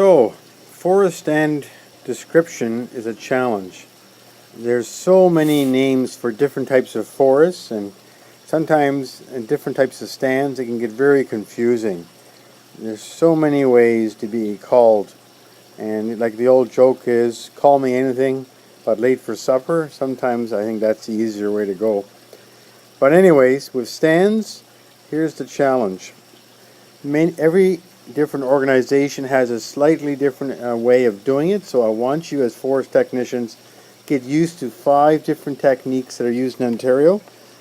So, forest stand description is a challenge. There's so many names for different types of forests, and sometimes in different types of stands it can get very confusing. There's so many ways to be called, and like the old joke is, call me anything but late for supper. Sometimes I think that's the easier way to go. But anyways, with stands, here's the challenge. Every different organization has a slightly different way of doing it, so I want you as forest technicians get used to 5 different techniques that are used in Ontario,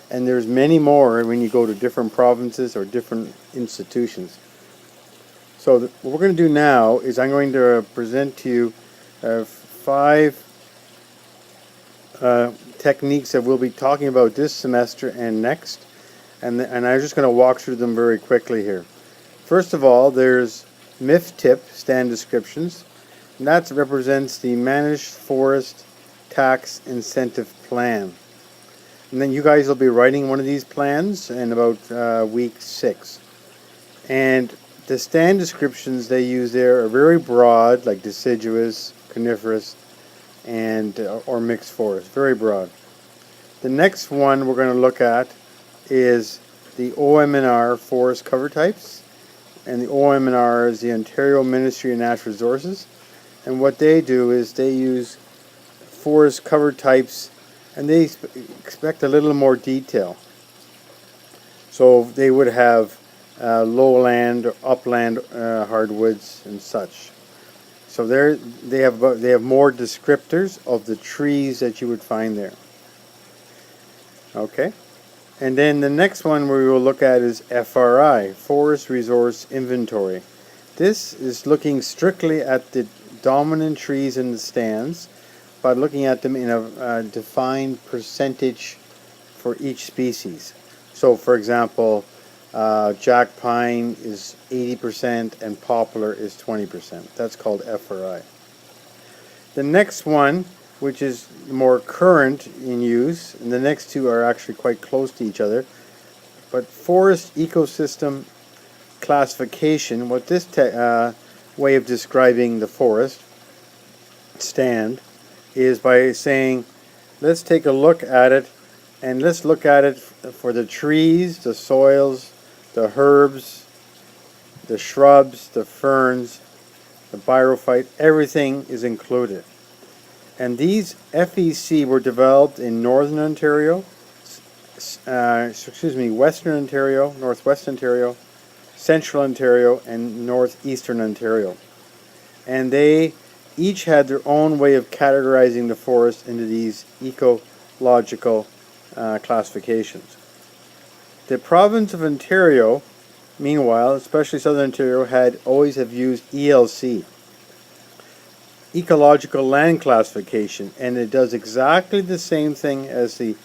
and there's many more when you go to different provinces or different institutions. So what we're going to do now is I'm going to present to you 5 techniques that we'll be talking about this semester and next, and I'm just going to walk through them very quickly here. First of all, there's MIFTIP, stand descriptions, and that represents the Managed Forest Tax Incentive Plan. And then you guys will be writing one of these plans in about week 6. And the stand descriptions they use there are very broad, like deciduous, coniferous, and or mixed forest, very broad. The next one we're going to look at is the OM&R forest cover types. And the OM&R is the Ontario Ministry of Natural Resources. And what they do is they use forest cover types, and they expect a little more detail. So they would have lowland or upland hardwoods and such. So they have more descriptors of the trees that you would find there. Okay. And then the next one we will look at is FRI, Forest Resource Inventory. This is looking strictly at the dominant trees in the stands, but looking at them in a defined percentage for each species. So for example, jack pine is 80% and poplar is 20%. That's called FRI. The next one, which is more current in use, and the next 2 are actually quite close to each other, but forest ecosystem classification, what this way of describing the forest stand is by saying, let's take a look at it, and let's look at it for the trees, the soils, the herbs, the shrubs, the ferns, the bryophyte, everything is included. And these FEC were developed in Northern Ontario, Western Ontario, Northwest Ontario, Central Ontario, and Northeastern Ontario. And they each had their own way of categorizing the forest into these ecological classifications. The province of Ontario, meanwhile, especially Southern Ontario, always have used ELC, Ecological Land Classification, and it does exactly the same thing as the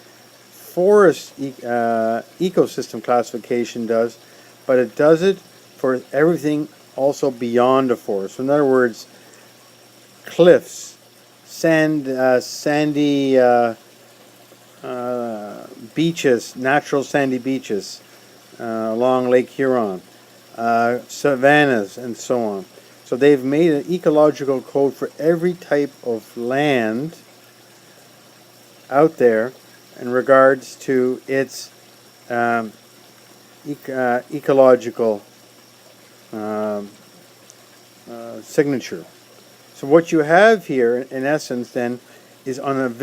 forest ecosystem classification does, but it does it for everything also beyond the forest. So in other words, cliffs, sandy beaches, natural sandy beaches along Lake Huron, savannas, and so on. So they've made an ecological code for every type of land out there in regards to its ecological signature. So what you have here, in essence, then, is if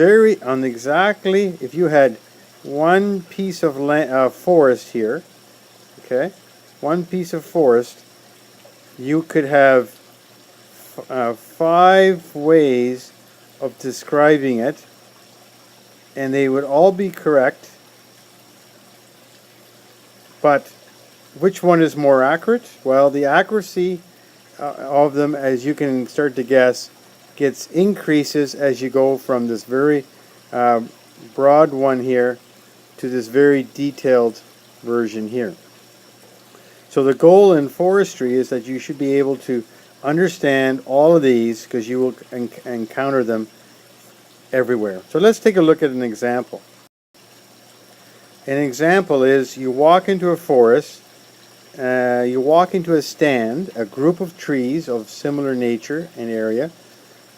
you had one piece of forest here, okay, one piece of forest, you could have 5 ways of describing it, and they would all be correct. But which one is more accurate? Well, the accuracy of them, as you can start to guess, increases as you go from this very broad one here to this very detailed version here. So the goal in forestry is that you should be able to understand all of these, because you will encounter them everywhere. So let's take a look at an example. An example is you walk into a forest you walk into a stand, a group of trees of similar nature and area,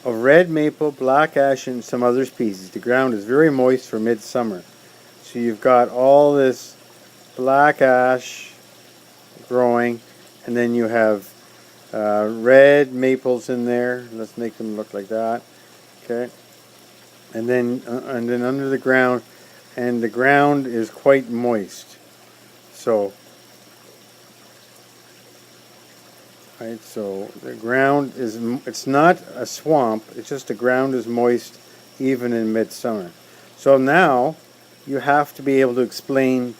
of red maple, black ash, and some other species. The ground is very moist for midsummer. So you've got all this black ash growing, and then you have red maples in there. Let's make them look like that. Okay, and then under the ground, and the ground is quite moist. So, right. So the ground is. It's not a swamp. It's just the ground is moist, even in midsummer. So now you have to be able to explain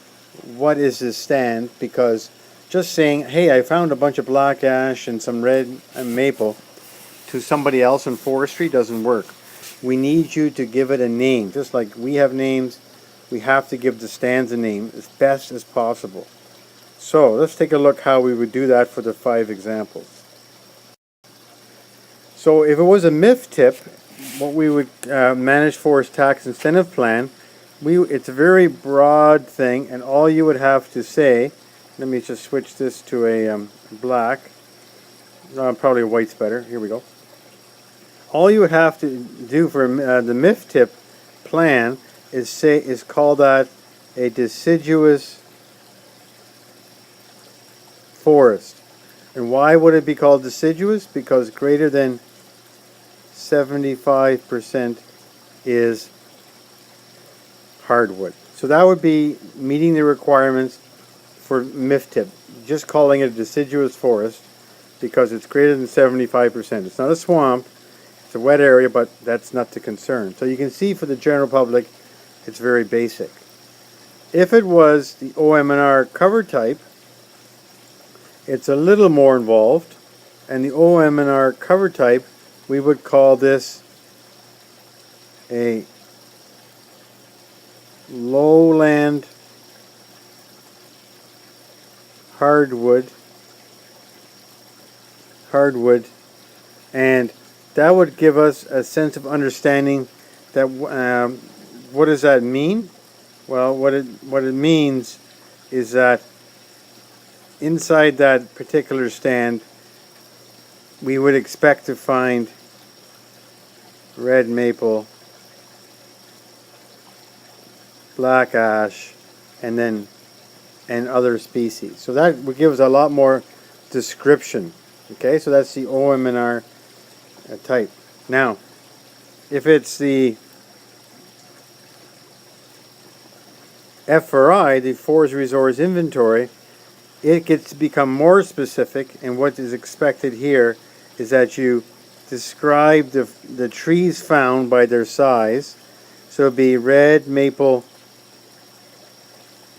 what is this stand, because just saying, hey, I found a bunch of black ash and some red maple to somebody else in forestry doesn't work. We need you to give it a name. Just like we have names, we have to give the stands a name as best as possible. So let's take a look how we would do that for the 5 examples. So if it was a MIF tip, what we would manage forest tax incentive plan, it's a very broad thing, and all you would have to say, let me just switch this to a black, probably white's better, here we go. All you would have to do for the MIF tip plan is call that a deciduous forest. And why would it be called deciduous? Because greater than 75% is hardwood. So that would be meeting the requirements for MIF tip. Just calling it a deciduous forest because it's greater than 75%. It's not a swamp, it's a wet area, but that's not the concern. So you can see for the general public, it's very basic. If it was the OM&R cover type, it's a little more involved, and the OM&R cover type, we would call this a lowland hardwood, and that would give us a sense of understanding that what does that mean? Well, what it means is that inside that particular stand we would expect to find red maple, black ash, and other species. So that would give us a lot more description. Okay, so that's the OM&R type. Now, if it's the FRI, the Forest Resource Inventory, it gets to become more specific, and what is expected here is that you describe the trees found by their size. So it'd be red maple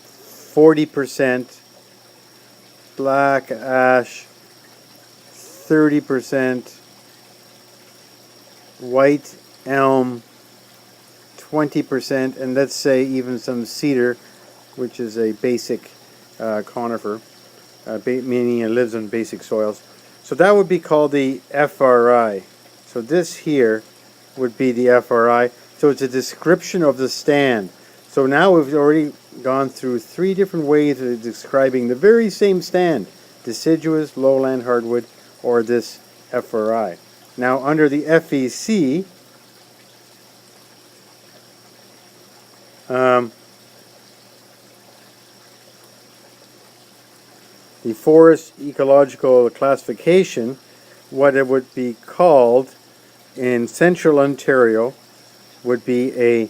40%, black ash 30%, white elm 20%, and let's say even some cedar, which is a basic conifer, meaning it lives on basic soils. So that would be called the FRI. So this here would be the FRI. So it's a description of the stand. So now we've already gone through 3 different ways of describing the very same stand: deciduous, lowland hardwood, or this FRI. Now under the FEC, the Forest Ecological Classification, what it would be called in Central Ontario would be a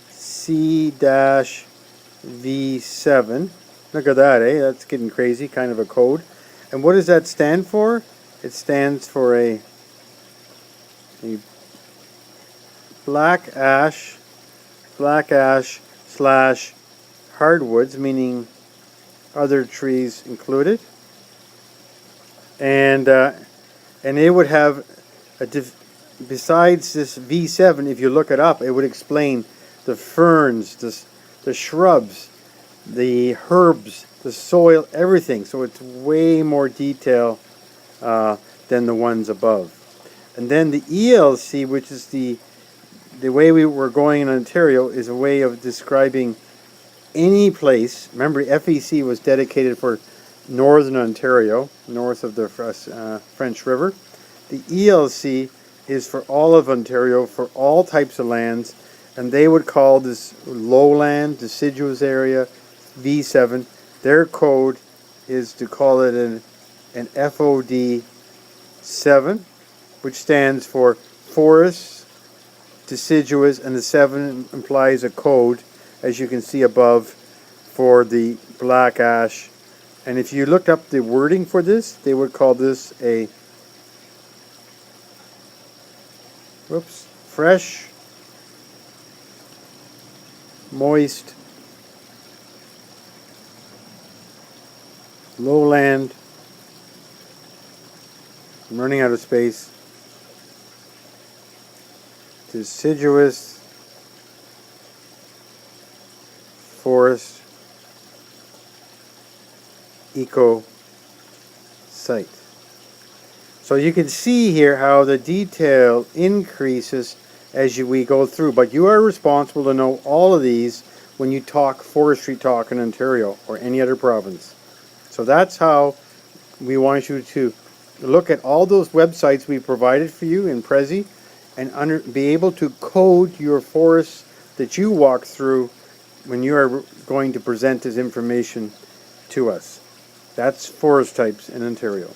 C-V7. Look at that, eh? That's getting crazy, kind of a code. And what does that stand for? It stands for a black ash slash hardwoods, meaning other trees included, and it would have besides this V7, if you look it up, it would explain the ferns, the shrubs, the herbs, the soil, everything. So it's way more detail than the ones above. And then the ELC, which is the way we were going in Ontario, is a way of describing any place. Remember, FEC was dedicated for Northern Ontario, north of the French River. The ELC is for all of Ontario, for all types of lands, and they would call this lowland, deciduous area, V7. Their code is to call it an FOD 7, which stands for forests, deciduous, and the 7 implies a code, as you can see above, for the black ash. And if you looked up the wording for this, they would call this a fresh, moist, lowland. I'm running out of space. Deciduous forest eco site. So you can see here how the detail increases as we go through, but you are responsible to know all of these when you talk forestry talk in Ontario or any other province. So that's how we want you to look at all those websites we provided for you in Prezi and be able to code your forests that you walk through when you are going to present this information to us. That's forest types in Ontario.